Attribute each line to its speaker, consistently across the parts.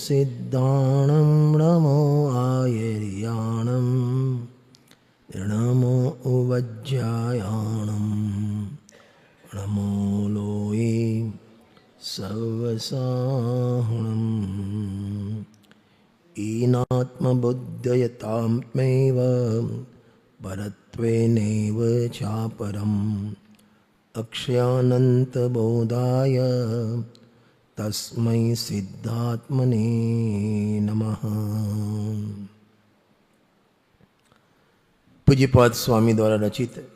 Speaker 1: सिद्धाणं नमो आयर्याणं नमो उवज्जायाणं नमो लोये सर्वसाहुणम् ईनात्मबुद्धयतामेव परत्वेनैव चापरम् अक्षयानन्तबोधाय तस्मै सिद्धात्मने नमः। पूज्यपाद स्वामी द्वारा रचित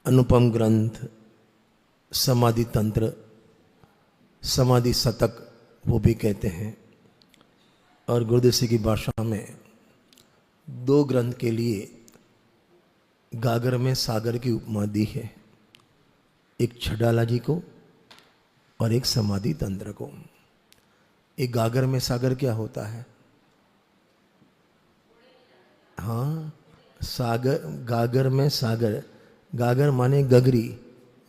Speaker 1: अनुपम ग्रंथ समाधि तंत्र, समाधि शतक वो भी कहते हैं, और गुरुदेव की भाषा में दो ग्रंथ के लिए गागर में सागर की उपमा दी है, एक छडाला जी को और एक समाधि तंत्र को। एक गागर में सागर क्या होता है? हाँ, सागर, गागर में सागर, गागर माने गगरी,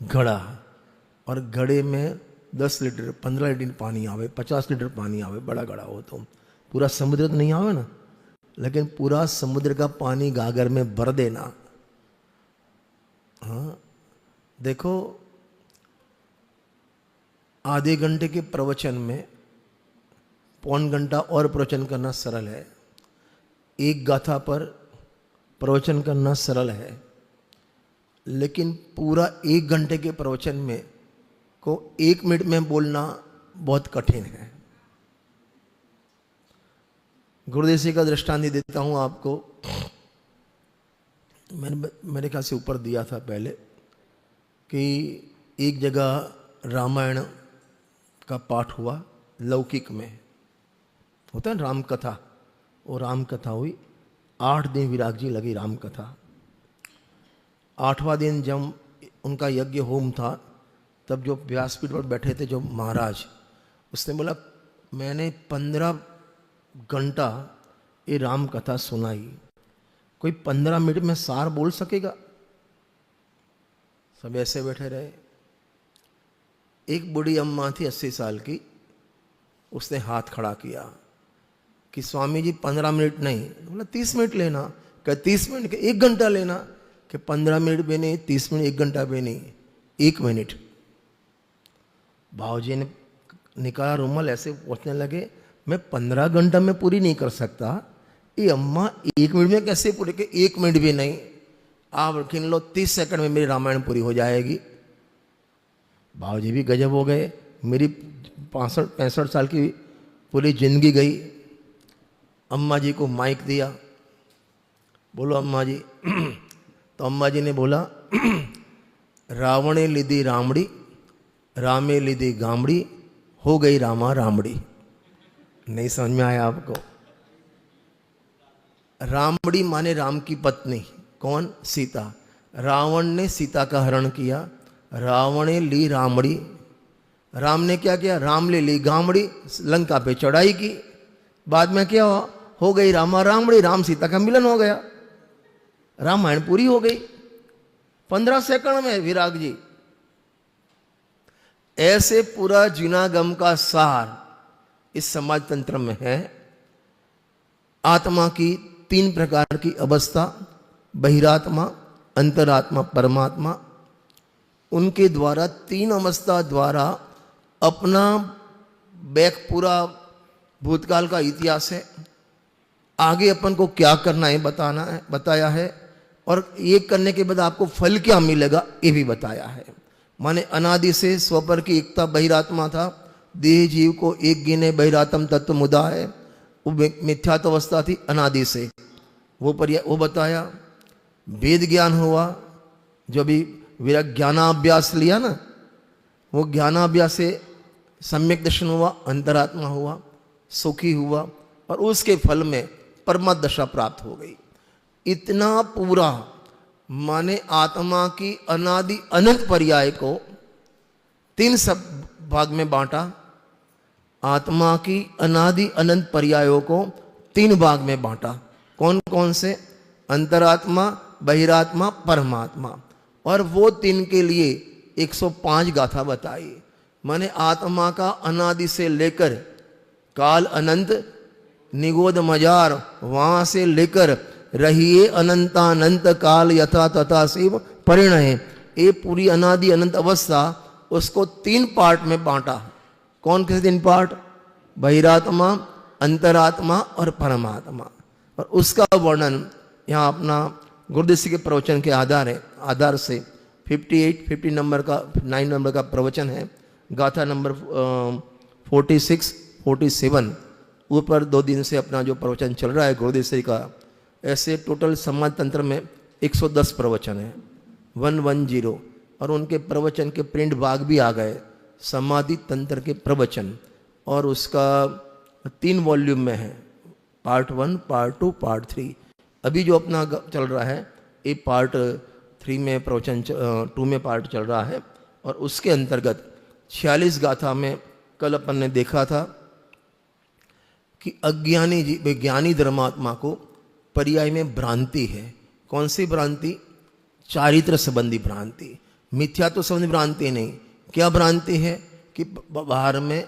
Speaker 1: घड़ा, और घड़े में 10 लीटर 15 लीटर पानी आवे, 50 लीटर पानी आवे, बड़ा घड़ा हो तो पूरा समुद्र तो नहीं आवे ना, लेकिन पूरा समुद्र का पानी गागर में भर देना। हाँ, देखो आधे घंटे के प्रवचन में पौन घंटा और प्रवचन करना सरल है, एक गाथा पर प्रवचन करना सरल है, लेकिन पूरा 1 घंटे के प्रवचन में को 1 मिनट में बोलना बहुत कठिन है। गुरुदेव जी का दृष्टांत देता हूं आपको। मैंने मेरे ख्याल से ऊपर दिया था पहले कि एक जगह रामायण का पाठ हुआ, लौकिक में होता है राम कथा, वो राम कथा हुई। 8 दिन विराग जी लगी राम कथा। 8वां दिन जब उनका यज्ञ होम था, तब जो व्यासपीठ पर बैठे थे जो महाराज, उसने बोला मैंने 15 घंटा ये राम कथा सुनाई, कोई 15 मिनट में सार बोल सकेगा? सब ऐसे बैठे रहे। एक बूढ़ी अम्मा थी 80 साल की, उसने हाथ खड़ा किया कि स्वामी जी 15 मिनट नहीं, बोला 30 मिनट लेना। क्या 30 मिनट के 1 घंटा लेना? कि 15 मिनट भी नहीं, 30 मिनट 1 घंटा भी नहीं, 1 मिनट। भावजी ने निकाला रुमाल, ऐसे पूछने लगे मैं 15 घंटा में पूरी नहीं कर सकता, ये अम्मा 1 मिनट में कैसे पूरी? के 1 मिनट भी नहीं, आप गिन लो 30 सेकंड में मेरी रामायण पूरी हो जाएगी। बाबूजी भी गजब हो गए, मेरी 65 साल की पूरी जिंदगी गई। अम्मा जी को माइक दिया, बोलो अम्मा जी। तो अम्मा जी ने बोला रावणे लीधी रामड़ी, रामे लीधी गामड़ी, हो गई रामा रामड़ी। नहीं समझ में आया आपको? रामड़ी माने राम की पत्नी, कौन? सीता। रावण ने सीता का हरण किया, रावणे ली रामड़ी। राम ने क्या किया? राम ले ली गामड़ी, लंका पे चढ़ाई की। बाद में क्या हुआ? हो गई रामा रामड़ी, राम सीता का मिलन हो गया, रामायण पूरी हो गई 15 सेकंड में विराग जी। ऐसे पूरा जीनागम का सार इस समाज तंत्र में है। आत्मा की 3 प्रकार की अवस्था, बहिरात्मा, अंतरात्मा, परमात्मा, उनके द्वारा 3 अवस्था द्वारा अपना बैक पूरा भूतकाल का इतिहास है, आगे अपन को क्या करना है बताना है, बताया है, और ये करने के बाद आपको फल क्या मिलेगा ये भी बताया है। माने अनादि से स्वपर की एकता बहिरात्मा था, देह जीव को एक गिने बहिरात्म तत्व मुदा है, वो मिथ्यात्व अवस्था थी अनादि से, वो बताया। वेद ज्ञान हुआ, जो भी विरक्त ज्ञानाभ्यास लिया ना, वो ज्ञानाभ्यास से सम्यक दर्शन हुआ, अंतरात्मा हुआ, सुखी हुआ, और उसके फल में परम दशा प्राप्त हो गई। इतना पूरा माने आत्मा की अनादि अनंत पर्याय को 3 सब भाग में बांटा। आत्मा की अनादि अनंत पर्यायों को 3 भाग में बांटा। कौन कौन से? अंतरात्मा, बहिरात्मा, परमात्मा। और वो 3 के लिए 105 गाथा बताई। माने आत्मा का अनादि से लेकर काल अनंत निगोद मजार, वहां से लेकर रहिए अनंतानंत काल यथा तथा शिव परिणय। ये पूरी अनादि अनंत अवस्था उसको 3 पार्ट में बांटा। कौन से 3 पार्ट? बहिरात्मा, अंतरात्मा और परमात्मा। और उसका वर्णन यहाँ अपना गुरुदेव के प्रवचन के आधार से 58, 9 नंबर का प्रवचन है, गाथा नंबर 46, 47, ऊपर 2 दिन से अपना जो प्रवचन चल रहा है गुरुदेव श्री का। ऐसे टोटल समाज तंत्र में 110 प्रवचन है, 110, और उनके प्रवचन के प्रिंट भाग भी आ गए, समाधि तंत्र के प्रवचन, और उसका 3 वॉल्यूम में है, पार्ट 1, पार्ट 2, पार्ट 3। अभी जो अपना चल रहा है ये पार्ट 3 में प्रवचन 2 में पार्ट चल रहा है। और उसके अंतर्गत 46 गाथा में कल अपन ने देखा था कि ज्ञानी धर्मात्मा को पर्याय में भ्रांति है। कौन सी भ्रांति? चारित्र संबंधी भ्रांति, मिथ्यात्व संबंधी भ्रांति नहीं। क्या भ्रांति है? कि बाहर में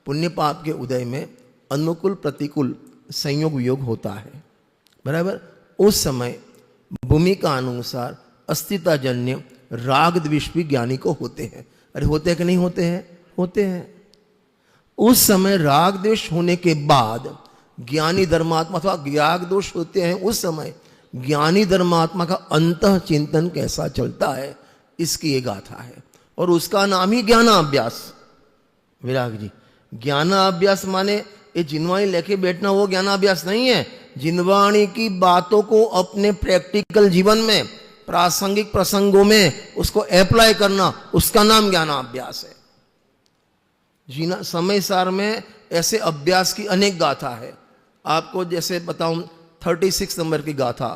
Speaker 1: पुण्य पाप के उदय में अनुकूल प्रतिकूल संयोग योग होता है, बराबर। उस समय भूमि का अनुसार अस्तित्वजन्य राग द्वेष भी ज्ञानी को होते हैं। अरे होते हैं कि नहीं होते हैं? होते हैं। उस समय राग द्वेष होने के बाद ज्ञानी धर्मात्मा अथवा राग दोष होते हैं, उस समय ज्ञानी धर्मात्मा का अंतः चिंतन कैसा चलता है, इसकी ये गाथा है। और उसका नाम ही ज्ञानाभ्यास। विराग जी, ज्ञानाभ्यास माने ये जिनवाणी लेके बैठना वो ज्ञानाभ्यास नहीं है। जिनवाणी की बातों को अपने प्रैक्टिकल जीवन में प्रासंगिक प्रसंगों में उसको अप्लाई करना, उसका नाम ज्ञानाभ्यास है। जीना समय सार में ऐसे अभ्यास की अनेक गाथा है। आपको जैसे बताऊं 36 नंबर की गाथा,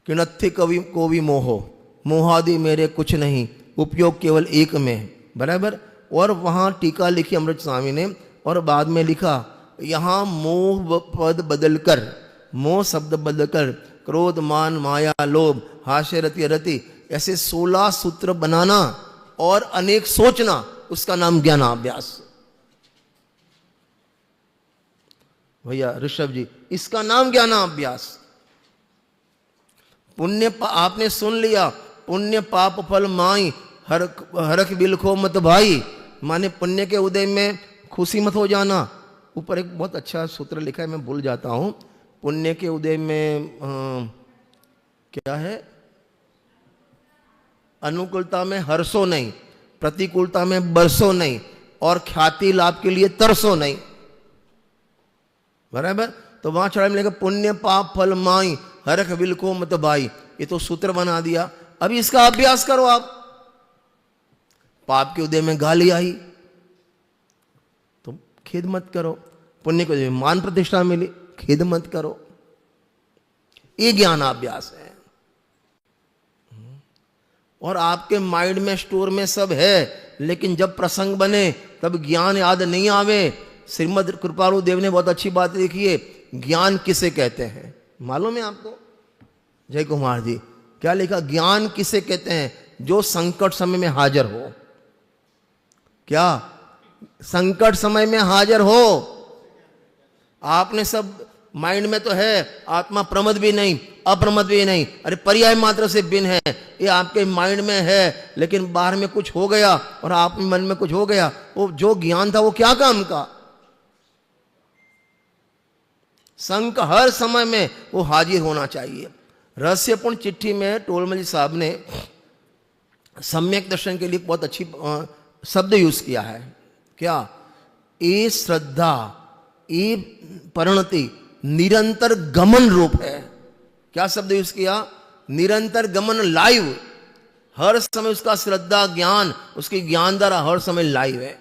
Speaker 1: कि नत्थि कवि को भी मोहो, मोहादि मेरे कुछ नहीं, उपयोग केवल एक में, बराबर। और वहां टीका लिखी अमृत स्वामी ने, और बाद में लिखा यहां मोह पद बदलकर, मोह शब्द बदलकर क्रोध मान माया लोभ हास्य रति रति ऐसे 16 सूत्र बनाना और अनेक सोचना, उसका नाम ज्ञानाभ्यास। भैया ऋषभ जी, इसका नाम ज्ञानाभ्यास। पुण्य आपने सुन लिया, पुण्य पाप फल माई हरख बिलखो मत भाई, माने पुण्य के उदय में खुशी मत हो जाना। ऊपर एक बहुत अच्छा सूत्र लिखा है, मैं भूल जाता हूं। पुण्य के उदय में क्या है? अनुकूलता में हर्षो नहीं, प्रतिकूलता में बरसो नहीं, और ख्याति लाभ के लिए तरसो नहीं, बराबर। तो वहां चढ़ा मिलेगा पुण्य पाप फल माई हरख बिलको मत भाई, ये तो सूत्र बना दिया। अभी इसका अभ्यास करो आप। पाप के उदय में गाली आई तो खेद मत करो, पुण्य के उदय में मान प्रतिष्ठा मिली, खेद मत करो। ये ज्ञानाभ्यास है। और आपके माइंड में स्टोर में सब है, लेकिन जब प्रसंग बने तब ज्ञान याद नहीं आवे। श्रीमद कृपालु देव ने बहुत अच्छी बात लिखी है, ज्ञान किसे कहते हैं मालूम है आपको? जय कुमार जी, क्या लिखा? ज्ञान किसे कहते हैं? जो संकट समय में हाजिर हो। क्या संकट समय में हाजिर हो? आपने सब माइंड में तो है, आत्मा प्रमद भी नहीं अप्रमद भी नहीं, अरे पर्याय मात्र से भिन्न है। ये आपके माइंड में है, लेकिन बाहर में कुछ हो गया और आप मन में कुछ हो गया, वो जो ज्ञान था वो क्या काम का? संक हर समय में वो हाजिर होना चाहिए। रहस्यपूर्ण चिट्ठी में टोलमल साहब ने सम्यक दर्शन के लिए बहुत अच्छी शब्द यूज किया है। क्या? ये श्रद्धा, ये परिणति निरंतर गमन रूप है। क्या शब्द यूज किया? निरंतर गमन, लाइव। हर समय उसका श्रद्धा ज्ञान, उसकी ज्ञान धारा हर समय लाइव है।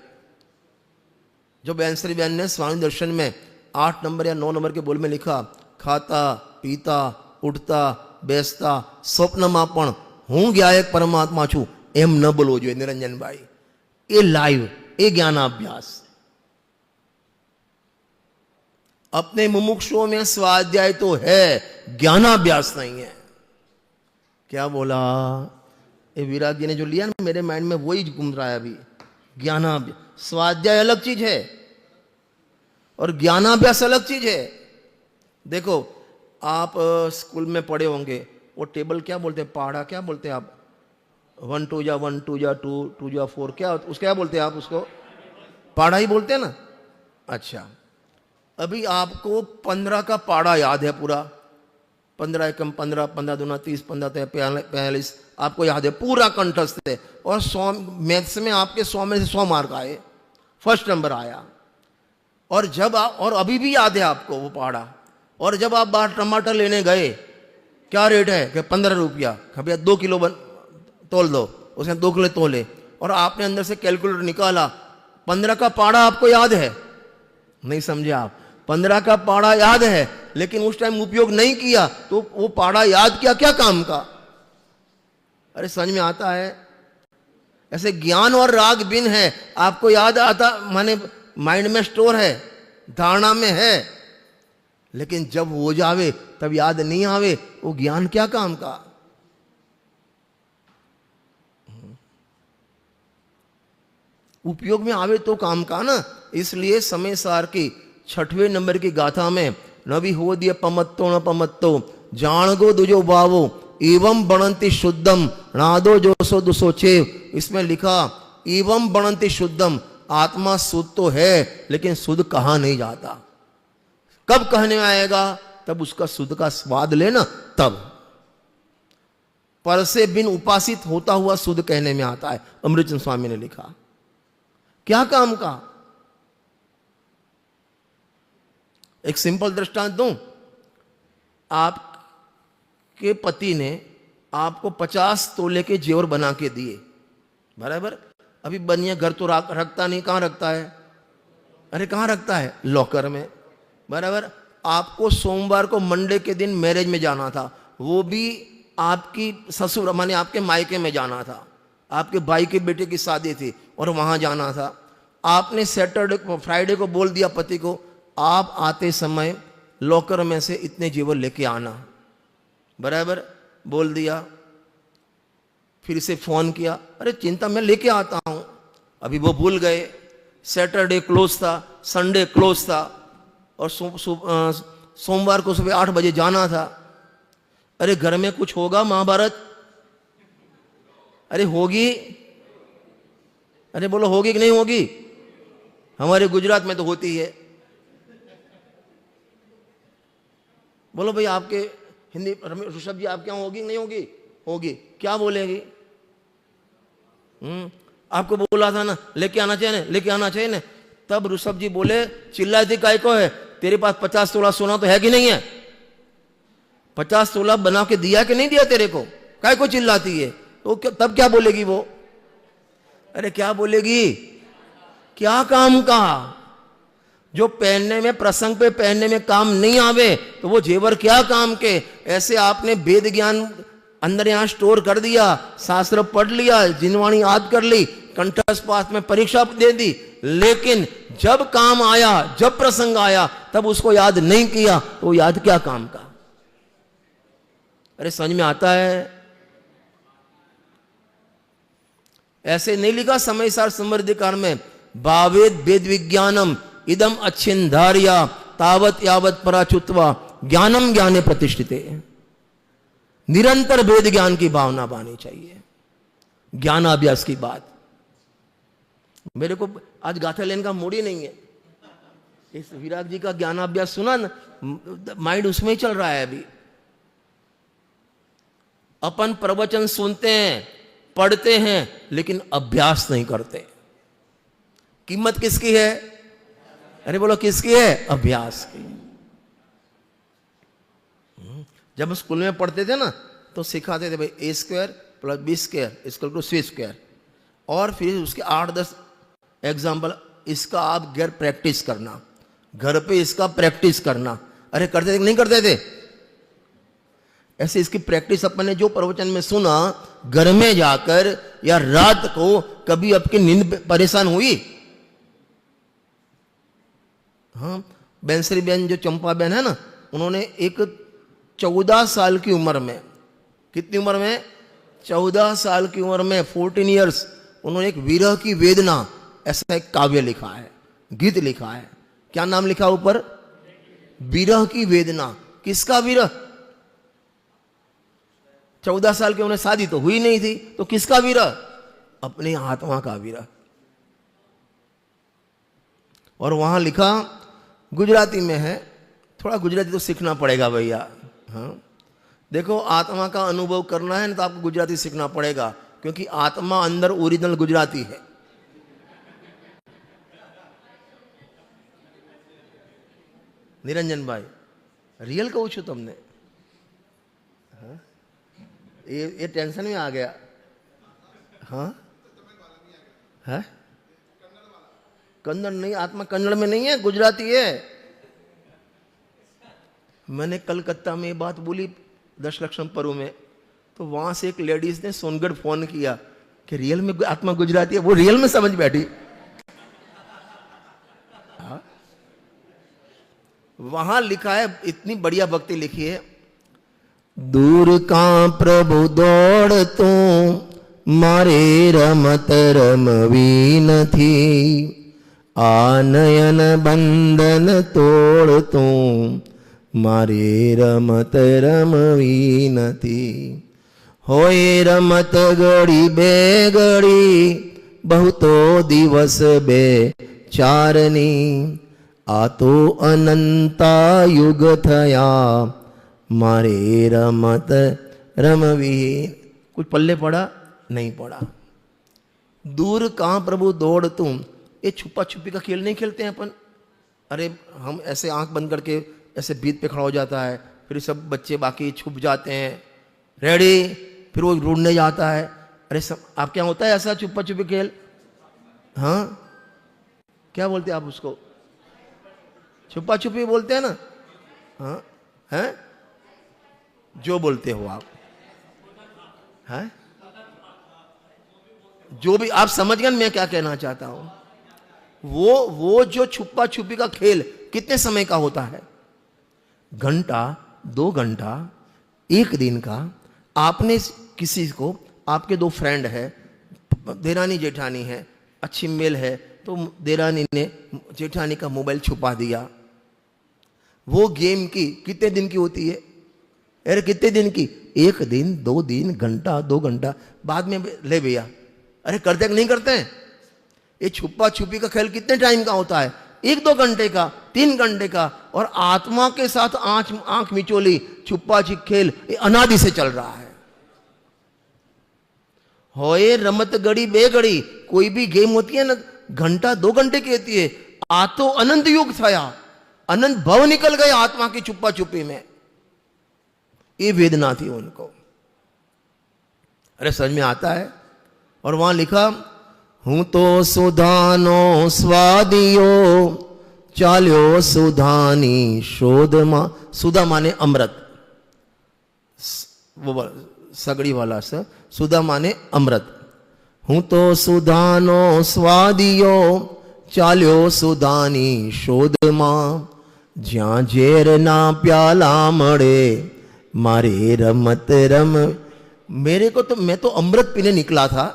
Speaker 1: जो बैंसरी बहन ने स्वामी दर्शन में 8 नंबर या 9 नंबर के बोल में लिखा, खाता पीता उठता બેસતા સ્વપ્નમાં પણ હું ગયા એક પરમાત્મા છું એમ ન બોલવો જોઈએ નિરંજનભાઈ। એ લાઈવ, એ જ્ઞાનાભ્યાસ। अपने मुमुक्षुओं में स्वाध्याय तो है, ज्ञानाभ्यास नहीं है। क्या बोला? ये विराग जी ने जो लिया ना, मेरे माइंड में वही घूम रहा है अभी। ज्ञानाभ्यास, स्वाध्याय अलग चीज है। और ज्ञानाभ्यास अलग चीज है। देखो आप स्कूल में पढ़े होंगे, वो टेबल क्या बोलते हैं, पहाड़ा क्या बोलते हैं आप, 1 2 जा 1 2 जा 2 2 जा 4, क्या उसको क्या बोलते हैं आप, उसको पहाड़ा ही बोलते हैं ना। अच्छा, अभी आपको 15 का पहाड़ा याद है पूरा, 15 एकम 15, 15 दूना 30, 15 45, आपको याद है पूरा कंठस्थ है। और 100 मैथ्स में आपके 100 में से 100 मार्क आए, फर्स्ट नंबर आया। और जब आप, और अभी भी याद है आपको वो पहाड़ा। और जब आप बाहर टमाटर लेने गए, क्या रेट है कि 15 रुपया, भैया 2 किलो तोल दो, उसने 2 किलो तोले, और आपने अंदर से कैलकुलेटर निकाला, 15 का पहाड़ा आपको याद है, नहीं समझे आप, 15 का पहाड़ा याद है, लेकिन उस टाइम उपयोग नहीं किया, तो वो पहाड़ा याद किया क्या काम का। अरे समझ में आता है। ऐसे ज्ञान और राग बिन है, आपको याद आता, माने माइंड में स्टोर है, धारणा में है, लेकिन जब हो जावे तब याद नहीं आवे, वो ज्ञान क्या काम का। उपयोग में आवे तो काम का ना। इसलिए समय सार की 6वें नंबर की गाथा में नवी हो दिए पमत्तो न पमत्तो जान गो दुजो बावो एवं बनंती शुद्धम नादो जोसो दुसो चेव। इसमें लिखा एवं बनंती शुद्धम, आत्मा शुद्ध तो है, लेकिन शुद्ध कहा नहीं जाता। कब कहने में आएगा, तब उसका शुद्ध का स्वाद लेना, तब पर से बिन उपासित होता हुआ शुद्ध कहने में आता है। अमृतचंद स्वामी ने लिखा, क्या काम का। एक सिंपल दृष्टांत दूं, आपके पति ने आपको 50 तोले के जेवर बना के दिए, बराबर। अभी बनिया घर तो रखता नहीं, कहां रखता है, अरे कहां रखता है, लॉकर में, बराबर। आपको सोमवार को मंडे के दिन मैरिज में जाना था, वो भी आपकी ससुर माने आपके मायके में जाना था, आपके भाई के बेटे की शादी थी और वहां जाना था। आपने सैटरडे को फ्राइडे को बोल दिया पति को, आप आते समय लॉकर में से इतने जेवर लेके आना, बराबर बोल दिया। फिर से फोन किया, अरे चिंता मैं लेके आता हूं, अभी वो भूल गए। सैटरडे क्लोज था, संडे क्लोज था, और सोमवार को सुबह 8 बजे जाना था। अरे घर में कुछ होगा महाभारत, अरे होगी, अरे बोलो होगी कि नहीं होगी, हमारे गुजरात में तो होती है। बोलो भाई आपके हिंदी ऋषभ जी आपके यहाँ होगी नहीं होगी, होगी, क्या बोलेगी। आपको बोला था ना लेके आना चाहिए ना, लेके आना चाहिए ना, तब ऋषभ जी बोले चिल्लाई थी काय को है, तेरे पास 50 तोला सोना तो है कि नहीं है, 50 तोला बना के दिया कि नहीं दिया तेरे को, काय को चिल्लाती है। तो तब क्या बोलेगी वो, अरे क्या बोलेगी, क्या काम का, जो पहनने में प्रसंग पे पहनने में काम नहीं आवे तो वो जेवर क्या काम के। ऐसे आपने वेद ज्ञान अंदर यहां स्टोर कर दिया, शास्त्र पढ़ लिया, जिनवाणी याद कर ली, कंठस्थ पास में परीक्षा दे दी, लेकिन जब काम आया, जब प्रसंग आया, तब उसको याद नहीं किया, तो याद क्या काम का। अरे समझ में आता है। ऐसे नहीं लिखा समय सार समृद्धिकार में, भावेद वेद विज्ञानम इदम अच्छिन्धार्या तावत यावत पराचुत्वा ज्ञानम ज्ञाने प्रतिष्ठिते। निरंतर वेद ज्ञान की भावना पानी चाहिए, ज्ञानाभ्यास की बात। मेरे को आज गाथा लेने का मूड ही नहीं है, इस विराग जी का ज्ञानाभ्यास सुना ना, माइंड उसमें ही चल रहा है अभी। अपन प्रवचन सुनते हैं, पढ़ते हैं, लेकिन अभ्यास नहीं करते। कीमत किसकी है, अरे बोलो किसकी है, अभ्यास की। जब स्कूल में पढ़ते थे ना तो सिखाते थे भाई a² + b² = c², और फिर उसके 8-10 एग्जाम्पल, इसका आप घर प्रैक्टिस करना, घर पे इसका प्रैक्टिस करना। अरे करते थे नहीं करते थे, ऐसे इसकी प्रैक्टिस अपन ने जो प्रवचन में सुना, घर में जाकर या रात को कभी आपकी नींद परेशान हुई। हाँ, बेंसरी बहन जो चंपा बहन है ना, उन्होंने एक 14 साल की उम्र में, कितनी उम्र में, 14 साल की उम्र में, 14 इयर्स, उन्होंने एक विरह की वेदना ऐसा एक काव्य लिखा है, गीत लिखा है। क्या नाम लिखा ऊपर? विरह की वेदना। किसका विरह? 14 साल की उन्हें शादी तो हुई नहीं थी, तो किसका विरह? अपनी आत्मा का विरह। और वहां लिखा, गुजराती में है, थोड़ा गुजराती तो सीखना पड़ेगा भैया। हाँ, देखो आत्मा का अनुभव करना है ना तो आपको गुजराती सीखना पड़ेगा, क्योंकि आत्मा अंदर ओरिजिनल गुजराती है। निरंजन भाई, रियल कहूं छू तुमने? हाँ? ये टेंशन में आ गया। हाँ है? कन्नड़ नहीं, आत्मा कन्नड़ में नहीं है, गुजराती है। मैंने कलकत्ता में ये बात बोली दशलक्षम पर्व में, तो वहां से एक लेडीज ने सोनगढ़ फोन किया कि रियल में आत्मा गुजराती है। वो रियल में समझ बैठी। हाँ? वहां लिखा है, इतनी बढ़िया भक्ति लिखी है, दूर का प्रभु दौड़ तू मारे रमत रमवी नथी, आनयन बंधन तोड़ तू मारे रमत रमवी नथी। होए रमत गड़ी बे गड़ी बहुतो दिवस बे चारनी, आ तो अनंता युग थया मारे रमत रमवी। कुछ पल्ले पड़ा? नहीं पड़ा। दूर कहां प्रभु दौड़ तुम, ये छुपा छुपी का खेल नहीं खेलते हैं अपन। अरे हम ऐसे आंख बंद करके ऐसे बीत पे खड़ा हो जाता है, फिर सब बच्चे बाकी छुप जाते हैं, रेडी, फिर वो ढूंढने जाता है। अरे सब आप क्या होता है ऐसा छुपा छुपी खेल? हाँ, क्या बोलते हैं आप उसको? छुपा छुपी बोलते हैं ना? हाँ हैं, जो बोलते हो आप, हैं जो भी आप समझ गए मैं क्या कहना चाहता हूं। वो जो छुपा छुपी का खेल कितने समय का होता है? घंटा, 2 घंटा, 1 दिन का। आपने किसी को, आपके 2 फ्रेंड है, देरानी जेठानी है, अच्छी मेल है, तो देरानी ने जेठानी का मोबाइल छुपा दिया। वो गेम की कितने दिन की होती है? अरे कितने दिन की? 1 दिन, 2 दिन, घंटा, 2 घंटा, बाद में ले भैया। अरे करते कि नहीं करते हैं? ये छुपा छुपी का खेल कितने टाइम का होता है? 1-2 घंटे का, 3 घंटे का। और आत्मा के साथ आंख मिचोली छुपा छिप खेल ये अनादि से चल रहा है। होए रमत गड़ी बेगड़ी, कोई भी गेम होती है ना, घंटा 2 घंटे की होती है। आ तो अनंत युग थया, अनंत भव निकल गए आत्मा की छुपा छुपी में। ये वेदना थी उनको। अरे समझ में आता है? और वहां लिखा, हूं तो सुधानो स्वादियो चाल्यो सुधानी शोध मा। सुधा माने अमृत, वो सगड़ी वाला से सुधा माने अमृत। हूं तो सुधानो स्वादियो चाल्यो सुधानी शोध मा, ज्यां झेर ना प्याला मड़े मारे रमत रम। मेरे को तो, मैं तो अमृत पीने निकला था,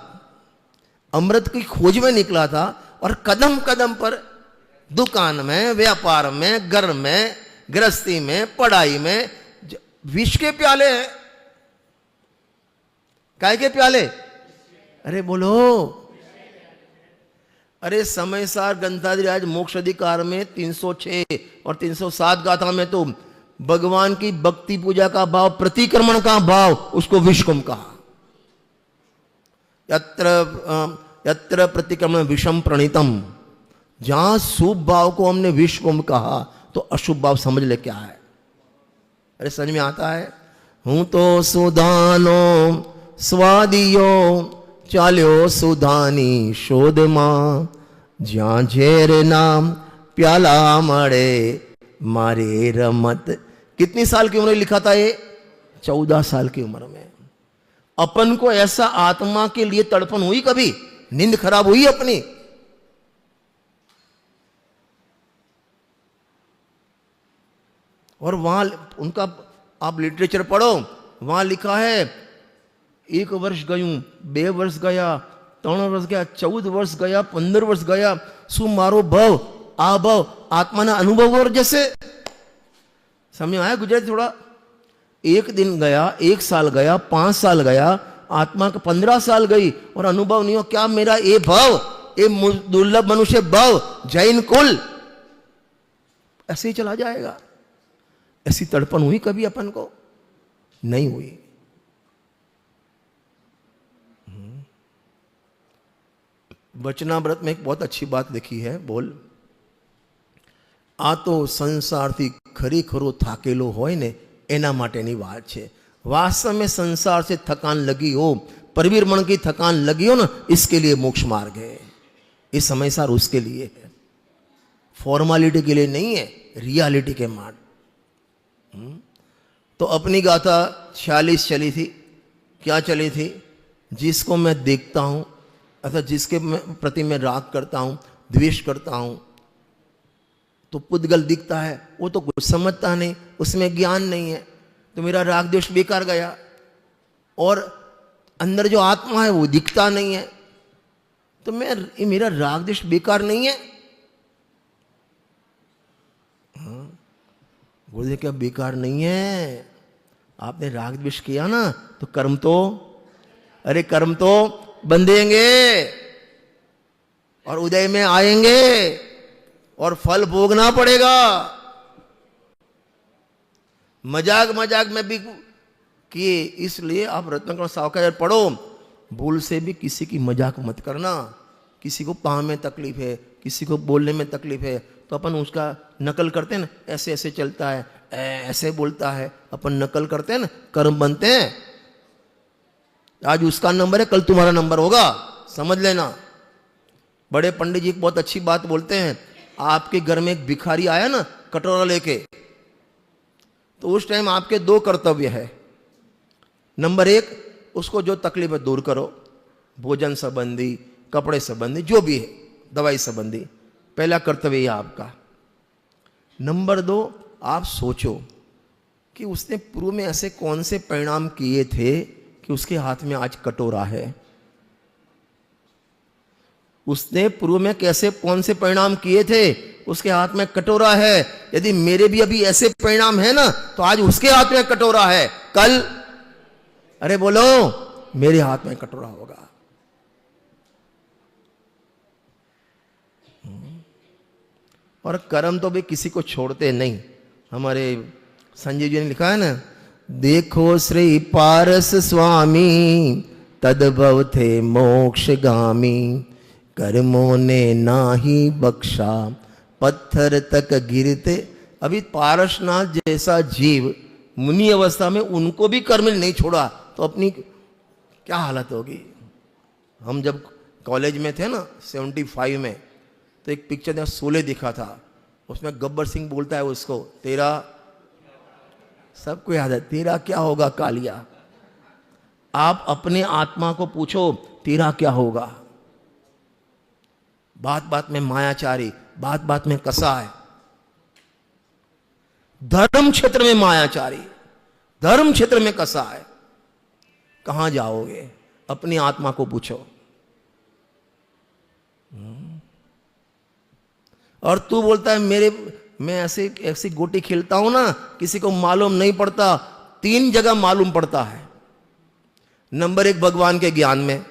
Speaker 1: अमृत की खोज में निकला था, और कदम कदम पर दुकान में, व्यापार में, घर में, गृहस्थी में, पढ़ाई में विष के प्याले हैं। काय के प्याले? अरे बोलो। अरे समय सार ग्रंथाधिराज मोक्ष अधिकार में 306 और 307 गाथा में तो भगवान की भक्ति पूजा का भाव, प्रतिक्रमण का भाव, उसको विषकुंभ कहा। यत्र प्रतिक्रमण विषम प्रणीतम, जहां शुभ भाव को हमने विषकुंभ कहा तो अशुभ भाव समझ ले क्या है। अरे समझ में आता है? हूं तो सुधानो स्वादियो चाल्यो सुधानी शोध मां, ज्यां झेर नाम प्याला मड़े मारे रमत। कितनी साल की उम्र में लिखा था ये? 14 साल की उम्र में। अपन को ऐसा आत्मा के लिए तड़पन हुई? कभी नींद खराब हुई अपनी? और वहां उनका आप लिटरेचर पढ़ो, वहां लिखा है 1 वर्ष गयूं, 2 वर्ष गया, 3 वर्ष गया, 14 वर्ष गया, 15 वर्ष गया, सु मारो भव आ भव आत्माना अनुभव और जैसे समझ में आया गुजराती थोड़ा? एक दिन गया, 1 साल गया, 5 साल गया, आत्मा का 15 साल गई और अनुभव नहीं हो। क्या मेरा ये भाव, ये दुर्लभ मनुष्य भाव, जैन कुल ऐसे ही चला जाएगा? ऐसी तड़पन हुई कभी अपन को? नहीं हुई। वचनामृत में एक बहुत अच्छी बात लिखी है, बोल आ तो संसारથી ખરેખરો થાકેલો હોય ને એના માટેની વાત છે। वास्तव में संसार से थकान लगी हो, परिवीरमण की थकान लगी हो ना, इसके लिए मोक्ष मार्ग है। इस समय सार उसके लिए है, फॉर्मालिटी के लिए नहीं है, रियलिटी के मार्ग। तो अपनी गाथा 46 चली थी। क्या चली थी? जिसको मैं देखता हूं अथवा जिसके प्रति मैं राग करता हूं, द्वेष करता हूं, तो पुद्गल दिखता है, वो तो कुछ समझता नहीं, उसमें ज्ञान नहीं है, तो मेरा राग द्वेष बेकार गया। और अंदर जो आत्मा है वो दिखता नहीं है, तो मेरा राग द्वेष बेकार नहीं है। बोले क्या बेकार नहीं है? आपने राग द्वेष किया ना, तो कर्म तो बंधेंगे और उदय में आएंगे और फल भोगना पड़ेगा। मजाक में भी किए, इसलिए आप रत्नाकर सावकार पढ़ो, भूल से भी किसी की मजाक मत करना। किसी को पाँव में तकलीफ है, किसी को बोलने में तकलीफ है, तो अपन उसका नकल करते हैं ना, ऐसे ऐसे चलता है, ऐसे बोलता है, अपन नकल करते हैं ना, कर्म बनते हैं। आज उसका नंबर है, कल तुम्हारा नंबर होगा, समझ लेना। बड़े पंडित जी बहुत अच्छी बात बोलते हैं। आपके घर में एक भिखारी आया ना कटोरा लेके, तो उस टाइम आपके 2 कर्तव्य है। नंबर 1, उसको जो तकलीफ है दूर करो, भोजन संबंधी, कपड़े संबंधी, जो भी है, दवाई संबंधी, पहला कर्तव्य है आपका। नंबर 2, आप सोचो कि उसने पूर्व में ऐसे कौन से परिणाम किए थे कि उसके हाथ में आज कटोरा है। उसने पूर्व में कैसे कौन से परिणाम किए थे, उसके हाथ में कटोरा है। यदि मेरे भी अभी ऐसे परिणाम है ना, तो आज उसके हाथ में कटोरा है, कल अरे बोलो मेरे हाथ में कटोरा होगा। और कर्म तो भी किसी को छोड़ते नहीं। हमारे संजय जी ने लिखा है ना, देखो श्री पारस स्वामी तदभव थे मोक्षगामी, कर्मों ने नाही बख्शा पत्थर तक गिरते। अभी पारसनाथ जैसा जीव मुनि अवस्था में, उनको भी कर्म ने नहीं छोड़ा, तो अपनी क्या हालत होगी। हम जब कॉलेज में थे ना 75 में, तो एक पिक्चर में शोले दिखा था, उसमें गब्बर सिंह बोलता है उसको, तेरा, सबको याद है, तेरा क्या होगा कालिया। आप अपने आत्मा को पूछो तेरा क्या होगा। बात बात में मायाचारी, बात बात में कसाय, धर्म क्षेत्र में मायाचारी, धर्म क्षेत्र में कसाय, कहां जाओगे? अपनी आत्मा को पूछो। और तू बोलता है मैं ऐसी गोटी खेलता हूं ना, किसी को मालूम नहीं पड़ता। 3 जगह मालूम पड़ता है। नंबर 1, भगवान के ज्ञान में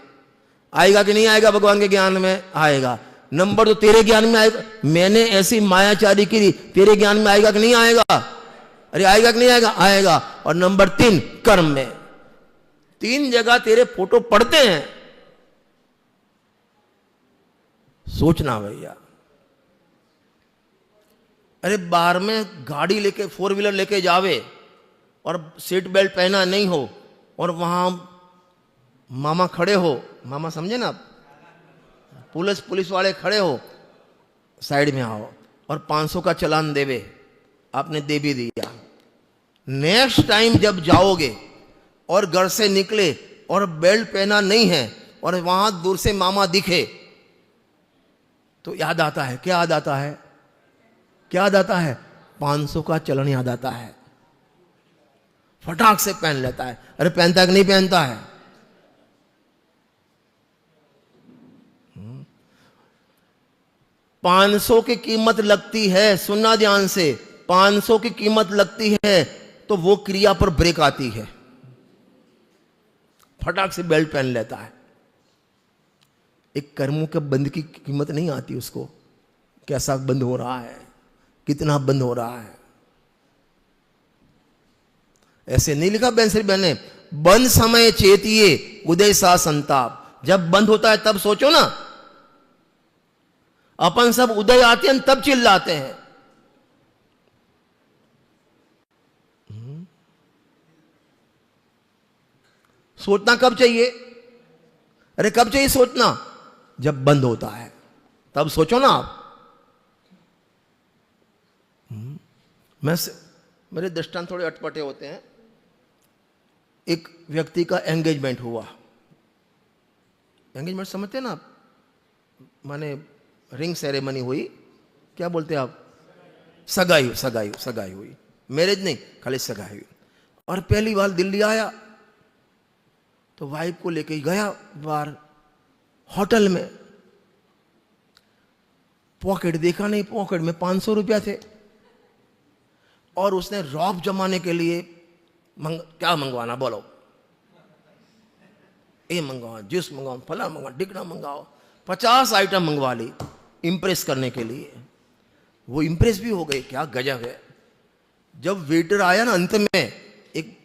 Speaker 1: आएगा कि नहीं आएगा? भगवान के ज्ञान में आएगा। नंबर 2, तेरे ज्ञान में आएगा। मैंने ऐसी मायाचारी की, तेरे ज्ञान में आएगा कि नहीं आएगा? अरे आएगा कि नहीं आएगा? आएगा। और नंबर 3, कर्म में। 3 जगह तेरे फोटो पड़ते हैं। सोचना भैया। अरे बाहर में गाड़ी लेके, 4 व्हीलर लेके जावे और सीट बेल्ट पहना नहीं हो, और वहां मामा खड़े हो, मामा समझे ना आप, पुलिस वाले खड़े हो, साइड में आओ, और 500 का चालान देवे, आपने दे भी दिया। नेक्स्ट टाइम जब जाओगे और घर से निकले और बेल्ट पहना नहीं है, और वहां दूर से मामा दिखे, तो याद आता है, क्या याद आता है? क्या याद आता है? 500 का चलन याद आता है। फटाक से पहन लेता है। अरे पहनता है कि नहीं पहनता है? 500 की कीमत लगती है, सुनना ध्यान से, 500 की कीमत लगती है तो वो क्रिया पर ब्रेक आती है, फटाक से बेल्ट पहन लेता है। एक कर्मों के बंद की कीमत नहीं आती उसको, कैसा बंद हो रहा है, कितना बंद हो रहा है। ऐसे नहीं लिखा बेंसरी बहने, बंद समय चेतिए उदय सा संताप। जब बंद होता है तब सोचो ना, अपन सब उदय आते हैं तब चिल्लाते हैं। सोचना कब चाहिए? अरे कब चाहिए सोचना? जब बंद होता है तब सोचो ना आप। मेरे दृष्टांत थोड़े अटपटे होते हैं। एक व्यक्ति का एंगेजमेंट हुआ। एंगेजमेंट समझते हैं ना आप? माने रिंग सेरेमनी हुई, क्या बोलते हैं आप? सगाई, सगाई, सगाई हुई, मैरिज नहीं, खाली सगाई हुई। और पहली बार दिल्ली आया तो वाइफ को लेके गया बाहर होटल में। पॉकेट देखा नहीं, पॉकेट में 500 रुपया थे। और उसने रौब जमाने के लिए क्या मंगवाना बोलो, ये मंगवाओ, जूस मंगवाओ, फला मंगवाओ, डिगना मंगवाओ, 50 आइटम मंगवा ली इंप्रेस करने के लिए। वो इंप्रेस भी हो गए, क्या गजब है। जब वेटर आया ना अंत में, एक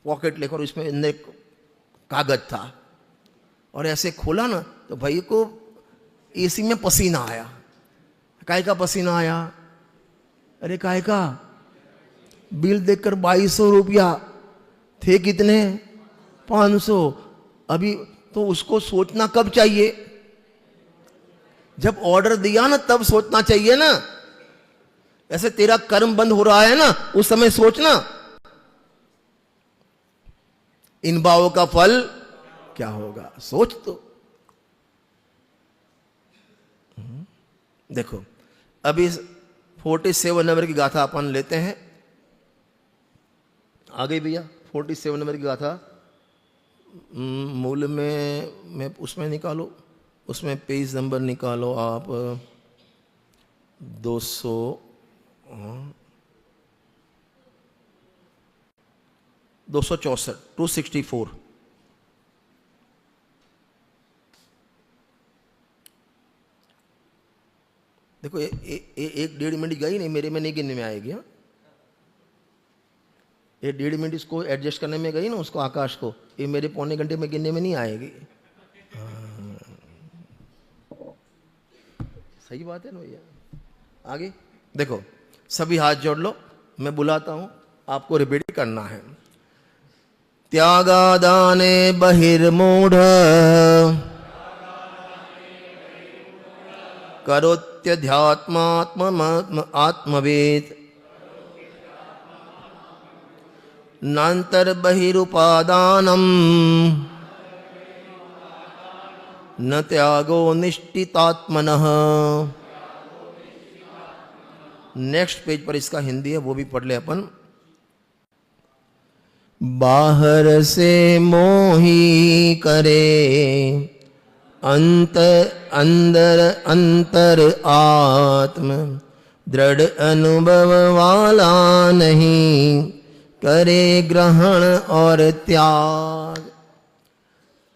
Speaker 1: पॉकेट लेकर, उसमें अंदर एक कागज था, और ऐसे खोला ना तो भाई को एसी में पसीना आया। काय का पसीना आया? अरे काय का? बिल देखकर 2200 रुपया थे, कितने? 500। अभी तो उसको सोचना कब चाहिए? जब ऑर्डर दिया ना तब सोचना चाहिए ना। ऐसे तेरा कर्म बंद हो रहा है ना, उस समय सोचना इन भावों का फल क्या होगा, सोच तो। देखो अभी 47 नंबर की गाथा अपन लेते हैं। आ गई भैया 47 नंबर की गाथा। मूल में मैं उसमें निकालो, उसमें पेज नंबर निकालो आप 200 264 264। देखो एक 1.5 मिनट गई नहीं, मेरे में नहीं गिनने में आएगी। हाँ, ये 1.5 मिनट इसको एडजस्ट करने में गई ना, उसको आकाश को, ये मेरे पौने घंटे में गिनने में नहीं आएगी। हाँ। सही बात है ना भैया। आगे देखो, सभी हाथ जोड़ लो, मैं बुलाता हूं, आपको रिपीट करना है। त्यागादाने बहिर्मूढ़ करोत्यध्यात्मात्म आत्मवेद नान्तर बहिरुपादानम न त्यागो निष्ठितात्मनः। नेक्स्ट पेज पर इसका हिंदी है, वो भी पढ़ ले अपन। बाहर से मोही करे अंदर अंतर आत्म, दृढ़ अनुभव वाला नहीं करे ग्रहण और त्याग।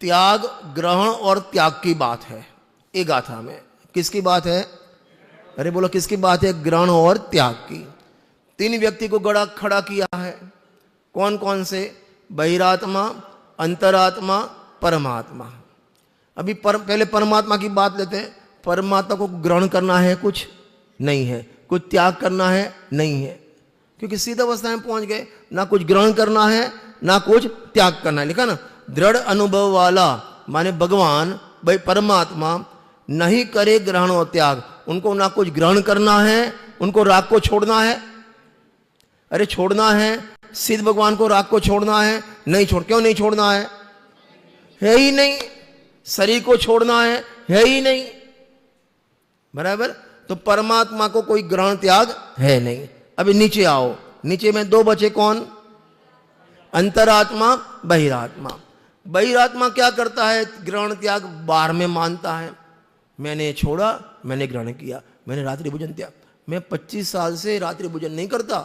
Speaker 1: त्याग, ग्रहण और त्याग की बात है ये गाथा में। किसकी बात है? अरे बोलो किसकी बात है? ग्रहण और त्याग की। 3 व्यक्ति को गड़ा खड़ा किया है। कौन कौन से? बहिरात्मा, अंतरात्मा, परमात्मा। अभी पहले परमात्मा की बात लेते हैं। परमात्मा को ग्रहण करना है? कुछ नहीं है। कुछ त्याग करना है? नहीं है, क्योंकि सीधा अवस्था में पहुंच गए। ना कुछ ग्रहण करना है, ना कुछ त्याग करना है। लिखा ना, दृढ़ अनुभव वाला माने भगवान भाई परमात्मा नहीं करे ग्रहण और त्याग। उनको ना कुछ ग्रहण करना है, उनको राग को छोड़ना है। अरे छोड़ना है, सिद्ध भगवान को राग को छोड़ना है? नहीं छोड़। क्यों नहीं छोड़ना है ही नहीं। शरीर को छोड़ना है ही नहीं, बराबर। तो परमात्मा को कोई ग्रहण त्याग है नहीं। अभी नीचे आओ, नीचे में 2 बचे। कौन? अंतरात्मा, बहिरात्मा। बहिरात्मा क्या करता है? ग्रहण त्याग बाहर में मानता है। मैंने छोड़ा, मैंने ग्रहण किया, मैंने रात्रि भोजन त्याग, मैं 25 साल से रात्रि भोजन नहीं करता,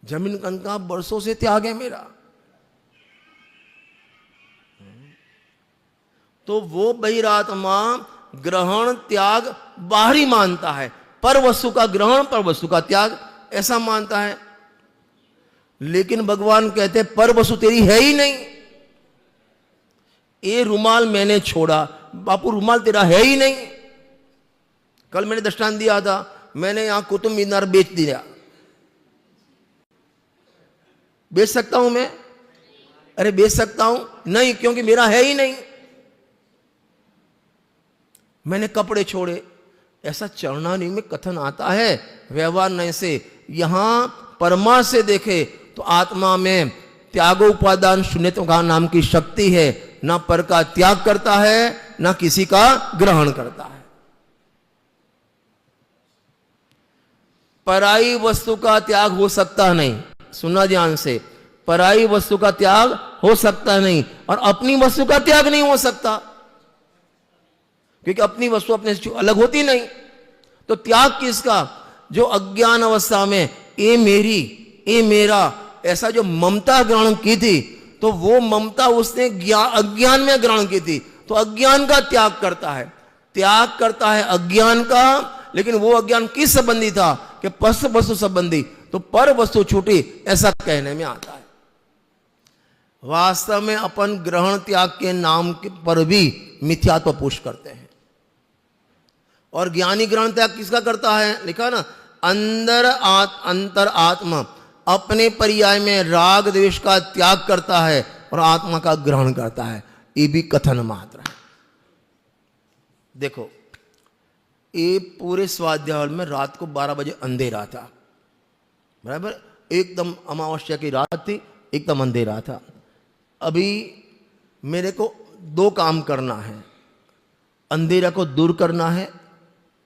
Speaker 1: जमीन कन का बरसों से त्याग है मेरा। तो वो बहिरात्मा ग्रहण त्याग बाहरी मानता है, पर वस्तु का ग्रहण पर वस्तु का त्याग ऐसा मानता है। लेकिन भगवान कहते हैं पर वस्तु तेरी है ही नहीं। ये रुमाल मैंने छोड़ा, बापू रुमाल तेरा है ही नहीं। कल मैंने दृष्टांत दिया था, मैंने यहां कुतुब मीनार बेच दिया, बेच सकता हूं मैं? अरे बेच सकता हूं नहीं, क्योंकि मेरा है ही नहीं। मैंने कपड़े छोड़े, ऐसा चरणानी में कथन आता है, व्यवहार नहीं से। यहां परमा से देखे तो आत्मा में त्यागोपादान शून्यत्व का नाम की शक्ति है, ना पर का त्याग करता है ना किसी का ग्रहण करता है। पराई वस्तु का त्याग हो सकता नहीं, सुना ध्यान से, पराई वस्तु का त्याग हो सकता नहीं, और अपनी वस्तु का त्याग नहीं हो सकता, क्योंकि अपनी वस्तु अपने से अलग होती नहीं। तो त्याग किसका? जो अज्ञान अवस्था में ये मेरी ये मेरा ऐसा जो ममता ग्रहण की थी, तो वो ममता उसने अज्ञान में ग्रहण की थी, तो अज्ञान का त्याग करता है। त्याग करता है अज्ञान का, लेकिन वो अज्ञान किस संबंधी था? कि पस वस्तु संबंधी, तो पर वस्तु छूटी, ऐसा कहने में आता है। वास्तव में अपन ग्रहण त्याग के नाम पर भी मिथ्यात्व पुष्ट करते हैं। और ज्ञानी ग्रहण त्याग किसका करता है? लिखा ना, अंतर आत्मा अपने पर्याय में राग द्वेष का त्याग करता है और आत्मा का ग्रहण करता है। ये भी कथन मात्र है। देखो, ये पूरे स्वाध्याय हॉल में रात को 12 बजे अंधेरा था, बराबर, एकदम अमावस्या की रात थी, एकदम अंधेरा था। अभी मेरे को 2 काम करना है, अंधेरा को दूर करना है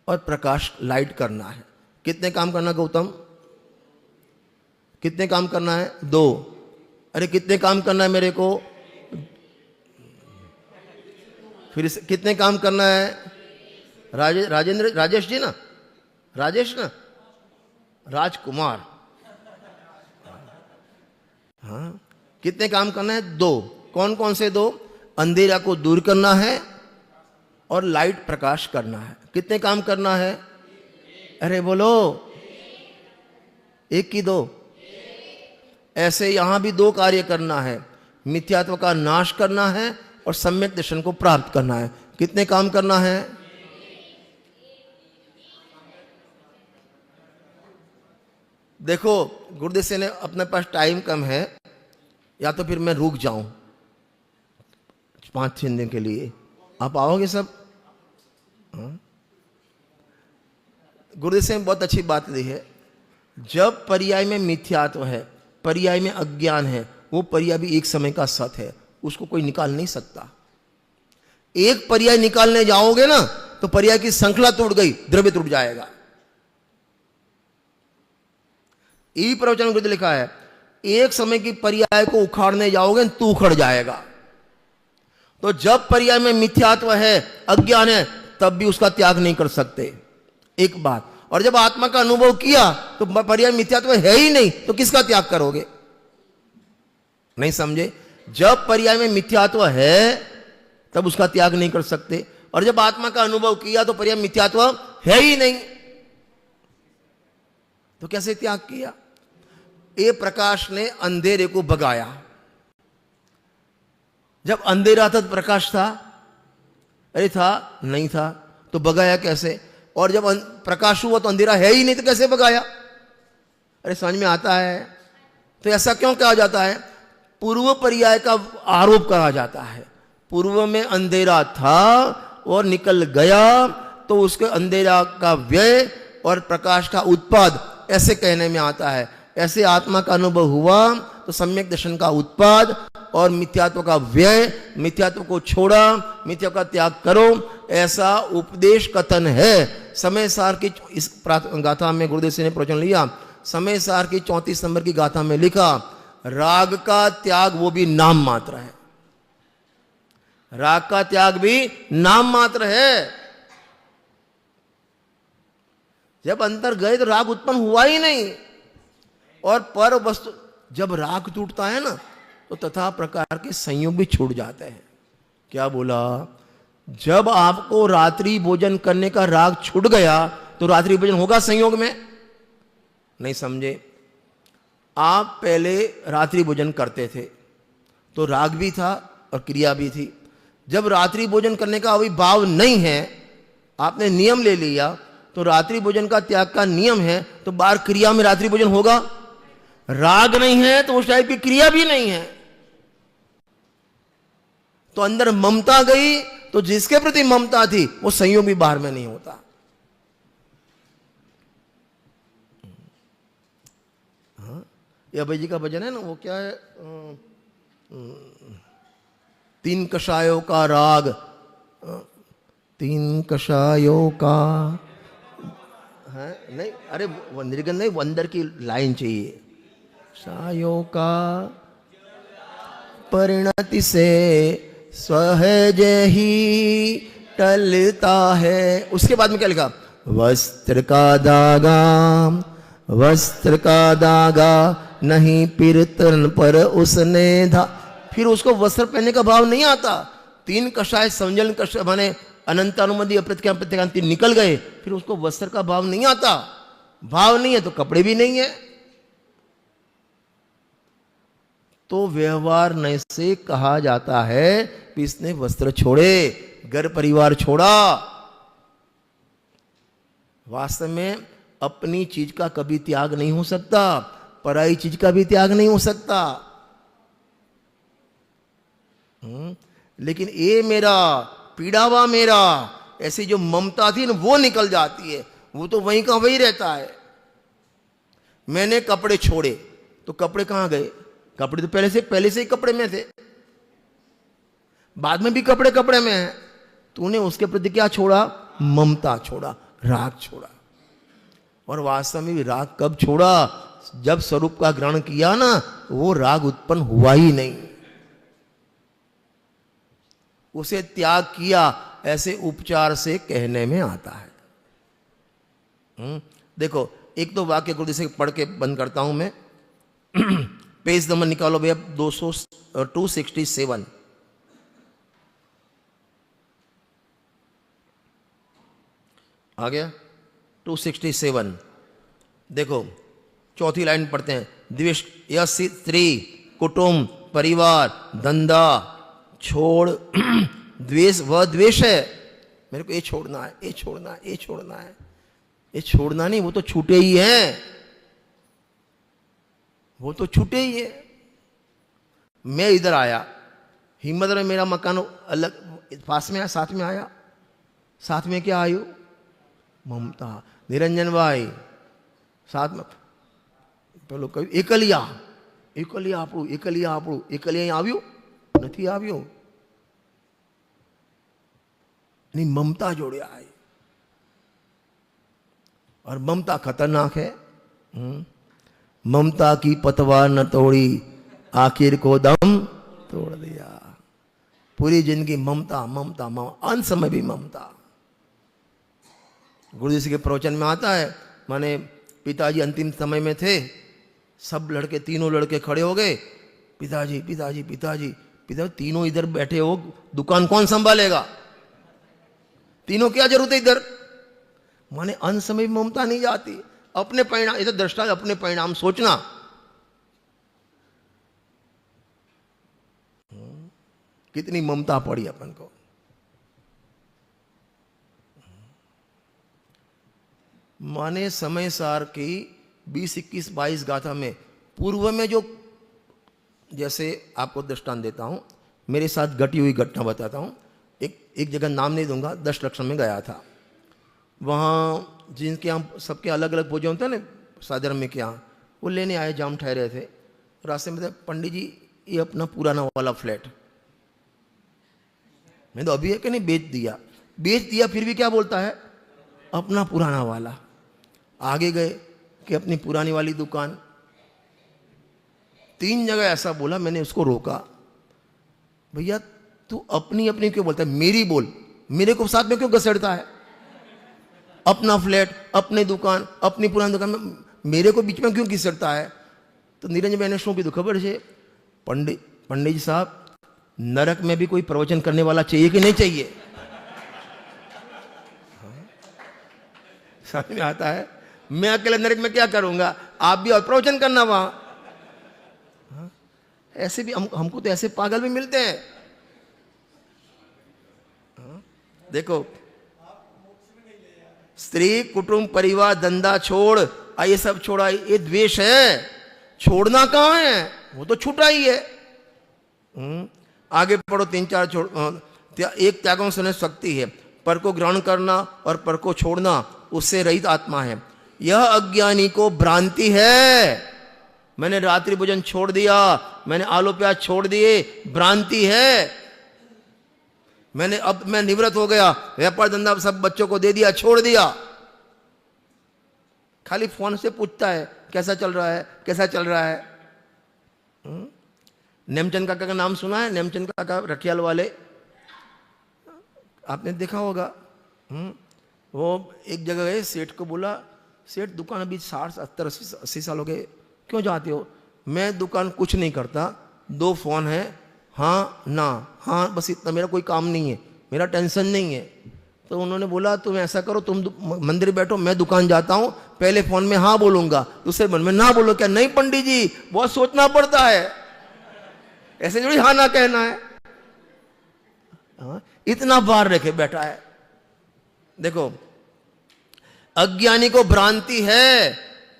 Speaker 1: और प्रकाश लाइट करना है। कितने काम करना गौतम? कितने काम करना है? 2। अरे कितने काम करना है मेरे को? फिर कितने काम करना है? राजेश जी ना, राजेश ना, राजकुमार, हाँ, कितने काम करना है? 2। कौन कौन से 2? अंधेरा को दूर करना है और लाइट प्रकाश करना है। कितने काम करना है? अरे बोलो, 1 की 2? ऐसे यहां भी 2 कार्य करना है, मिथ्यात्व का नाश करना है और सम्यक दर्शन को प्राप्त करना है। कितने काम करना है? देखो गुरुदेव से ने अपने पास टाइम कम है, या तो फिर मैं रुक जाऊं 5-6 दिन के लिए, आप आओगे सब? हाँ? गुरुदेव से बहुत अच्छी बात दी है, जब पर्याय में मिथ्यात्व है, पर्याय में अज्ञान है, वो पर्याय भी एक समय का सत है, उसको कोई निकाल नहीं सकता। एक पर्याय निकालने जाओगे ना तो पर्याय की श्रृंखला टूट गई, द्रव्य टूट जाएगा। यही प्रवचन में लिखा है, एक समय की पर्याय को उखाड़ने जाओगे तू उखड़ जाएगा। तो जब पर्याय में मिथ्यात्व है, अज्ञान है, तब भी उसका त्याग नहीं कर सकते, एक बात। और जब आत्मा का अनुभव किया तो पर्याय मिथ्यात्व है ही नहीं, तो किसका त्याग करोगे? नहीं समझे? जब पर्याय में मिथ्यात्व है तब उसका त्याग नहीं कर सकते, और जब आत्मा का अनुभव किया तो पर्याय मिथ्यात्व है ही नहीं, तो कैसे त्याग किया? ये प्रकाश ने अंधेरे को भगाया। जब अंधेरा था तो प्रकाश था? अरे था? नहीं था, तो भगाया कैसे? और जब प्रकाश हुआ तो अंधेरा है ही नहीं, तो कैसे भगाया? अरे समझ में आता है? तो ऐसा क्यों कहा जाता है? पूर्व पर्याय का आरोप कहा जाता है। पूर्व में अंधेरा था और निकल गया, तो उसके अंधेरा का व्यय और प्रकाश का उत्पाद, ऐसे कहने में आता है। ऐसे आत्मा का अनुभव हुआ तो सम्यक दर्शन का उत्पाद और मिथ्यात्व का व्यय, मिथ्यात्व को छोड़ा, मिथ्यात्व का त्याग करो, ऐसा उपदेश कथन है। समय सार की इस गाथा में गुरुदेव से ने प्रवचन लिया, समय सार की 34 नंबर की गाथा में लिखा, राग का त्याग वो भी नाम मात्र है। राग का त्याग भी नाम मात्र है। जब अंतर गए तो राग उत्पन्न हुआ ही नहीं। और पर वस्तु, जब राग टूटता है ना तो तथा प्रकार के संयोग भी छूट जाते हैं। क्या बोला? जब आपको रात्रि भोजन करने का राग छूट गया तो रात्रि भोजन होगा संयोग में? नहीं समझे। आप पहले रात्रि भोजन करते थे तो राग भी था और क्रिया भी थी। जब रात्रि भोजन करने का अभी भाव नहीं है, आपने नियम ले लिया, तो रात्रि भोजन का त्याग का नियम है, तो बाहर क्रिया में रात्रि भोजन होगा? राग नहीं है तो उस टाइप की क्रिया भी नहीं है, तो अंदर ममता गई, तो जिसके प्रति ममता थी वो संयोग भी बाहर में नहीं होता। हाँ, ये अभय जी का भजन है ना, वो क्या है, तीन कषायों का राग, तीन कषायों का है नहीं, अरे वो निर्गन नहीं, वो अंदर की लाइन चाहिए। कषायों का परिणति से सहज ही टलता है। उसके बाद में क्या लिखा? वस्त्र का दागा, वस्त्र का दागा नहीं पिरतन पर उसने धा। फिर उसको वस्त्र पहनने का भाव नहीं आता। तीन कषाय संजन कषाय माने अनंतानुमति अप्रतिज्ञा प्रत्यगांति निकल गए, फिर उसको वस्त्र का भाव नहीं आता। भाव नहीं है तो कपड़े भी नहीं है। तो व्यवहार नय से कहा जाता है कि इसने वस्त्र छोड़े, घर परिवार छोड़ा। वास्तव में अपनी चीज का कभी त्याग नहीं हो सकता, पराई चीज का भी त्याग नहीं हो सकता। लेकिन ये मेरा, पीड़ावा मेरा, ऐसी जो ममता थी ना वो निकल जाती है, वो तो वहीं का वहीं रहता है। मैंने कपड़े छोड़े तो कपड़े कहां गए? कपड़े तो पहले से ही कपड़े में थे, बाद में भी कपड़े कपड़े में है। तूने उसके प्रति क्या छोड़ा? ममता छोड़ा, राग छोड़ा। और वास्तव में भी राग कब छोड़ा? जब स्वरूप का ग्रहण किया ना, वो राग उत्पन्न हुआ ही नहीं, उसे त्याग किया, ऐसे उपचार से कहने में आता है। देखो एक तो वाक्य गुरुदेव से पढ़ के बंद करता हूं मैं। पेज नंबर निकालो भैया, 267 आ गया। 267 देखो, चौथी लाइन पढ़ते हैं। द्वेष यस्य स्त्री कुटुंब परिवार धंधा छोड़। द्वेष वह द्वेष है, मेरे को ये छोड़ना है, ये छोड़ना है, ये छोड़ना है। ये छोड़ना नहीं, वो तो छूटे ही है, वो तो छूटे ही है। मैं इधर आया, हिम्मत में मेरा मकान अलग पास में आया, साथ में आया, साथ में क्या आयु? ममता। निरंजन भाई साथ में પેલો કહ્યું એકલિયા એકલિયા આપણું એકલિયા આપણું એકલિયા અહીં આવ્યું નથી આવ્યું नहीं, ममता जोड़े आए। और ममता खतरनाक है। ममता की पतवार न तोड़ी, आखिर को दम तोड़ दिया। पूरी जिंदगी ममता ममता ममता, अंत समय भी ममता। गुरुजी जी के प्रवचन में आता है, माने पिताजी अंतिम समय में थे, सब लड़के, तीनों लड़के खड़े हो गए, पिताजी पिताजी पिताजी पिताजी, तीनों इधर बैठे हो, दुकान कौन संभालेगा? तीनों क्या जरूरत है इधर? माने अंत समय भी ममता नहीं जाती। अपने परिणाम, इधर दृष्टा अपने परिणाम सोचना। कितनी ममता पड़ी अपन को। माने समय सार की 20, 21, 22 गाथा में पूर्व में जो, जैसे आपको दृष्टांत देता हूं, मेरे साथ घटी हुई घटना बताता हूं। एक जगह नाम नहीं दूंगा, 10 लक्षण में गया था। वहाँ जिनके यहाँ सबके अलग अलग पूजा होते हैं ना, साधर्म में के यहाँ, वो लेने आए, जाम ठहरे थे। रास्ते में पंडित जी ये अपना पुराना वाला फ्लैट, मैं तो अभी है कि नहीं, बेच दिया। फिर भी क्या बोलता है? अपना पुराना वाला। आगे गए कि अपनी पुरानी वाली दुकान। 3 जगह ऐसा बोला, मैंने उसको रोका। भैया तू अपनी अपनी क्यों बोलता है? मेरी बोल, मेरे को साथ में क्यों घसेड़ता है? अपना फ्लैट, अपनी दुकान, अपनी पुरानी दुकान में मेरे को बीच में क्यों घिसटता है? तो निरंजन बहन શું કીધું ખબર છે? पंडित जी साहब, नरक में भी कोई प्रवचन करने वाला चाहिए कि नहीं चाहिए? समझ में आता है? मैं अकेले नरक में क्या करूंगा? आप भी और प्रवचन करना वहां। ऐसे भी हमको तो ऐसे पागल भी मिलते हैं। देखो, स्त्री, कुटुंब, परिवार, धंधा छोड़, ये सब छोड़ा, ये द्वेष है। छोड़ना कहां है? वो तो छूटा ही है। आगे पढ़ो, 3-4 छोड़। एक त्यागों से शक्ति है, पर को ग्रहण करना और पर को छोड़ना, उससे रहित आत्मा है। यह अज्ञानी को भ्रांति है। मैंने रात्रि भोजन छोड़ दिया, मैंने आलू प्याज छोड़ दिए, भ्रांति है। अब मैं निवृत्त हो गया, व्यापार धंधा सब बच्चों को दे दिया, छोड़ दिया। खाली फोन से पूछता है कैसा चल रहा है, कैसा चल रहा है। नेमचंद काका का नाम सुना है? नेमचंद काका रखियाल वाले, आपने देखा होगा। वो एक जगह गए, सेठ को बोला, सेठ दुकान अभी 60, 70, 80 साल हो गए, क्यों जाते हो? मैं दुकान कुछ नहीं करता, 2 फोन है, हाँ ना, हाँ बस इतना, मेरा कोई काम नहीं है, मेरा टेंशन नहीं है। तो उन्होंने बोला तुम ऐसा करो, तुम मंदिर बैठो, मैं दुकान जाता हूँ, पहले फोन में हाँ बोलूंगा, दूसरे मन में ना बोलो। क्या? नहीं पंडित जी, बहुत सोचना पड़ता है, ऐसे थोड़ी हाँ ना कहना है। इतना बार रखे बैठा है। देखो, अज्ञानी को भ्रांति है।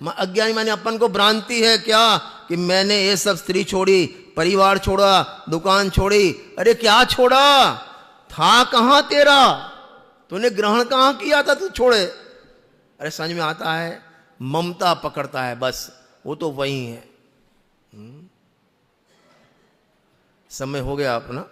Speaker 1: अज्ञानी माने अपन को भ्रांति है क्या? कि मैंने ये सब स्त्री छोड़ी, परिवार छोड़ा, दुकान छोड़ी। अरे क्या छोड़ा था? कहां तेरा? तूने ग्रहण कहां किया था? तू छोड़े। अरे समझ में आता है? ममता पकड़ता है बस, वो तो वही है। समय हो गया अपना।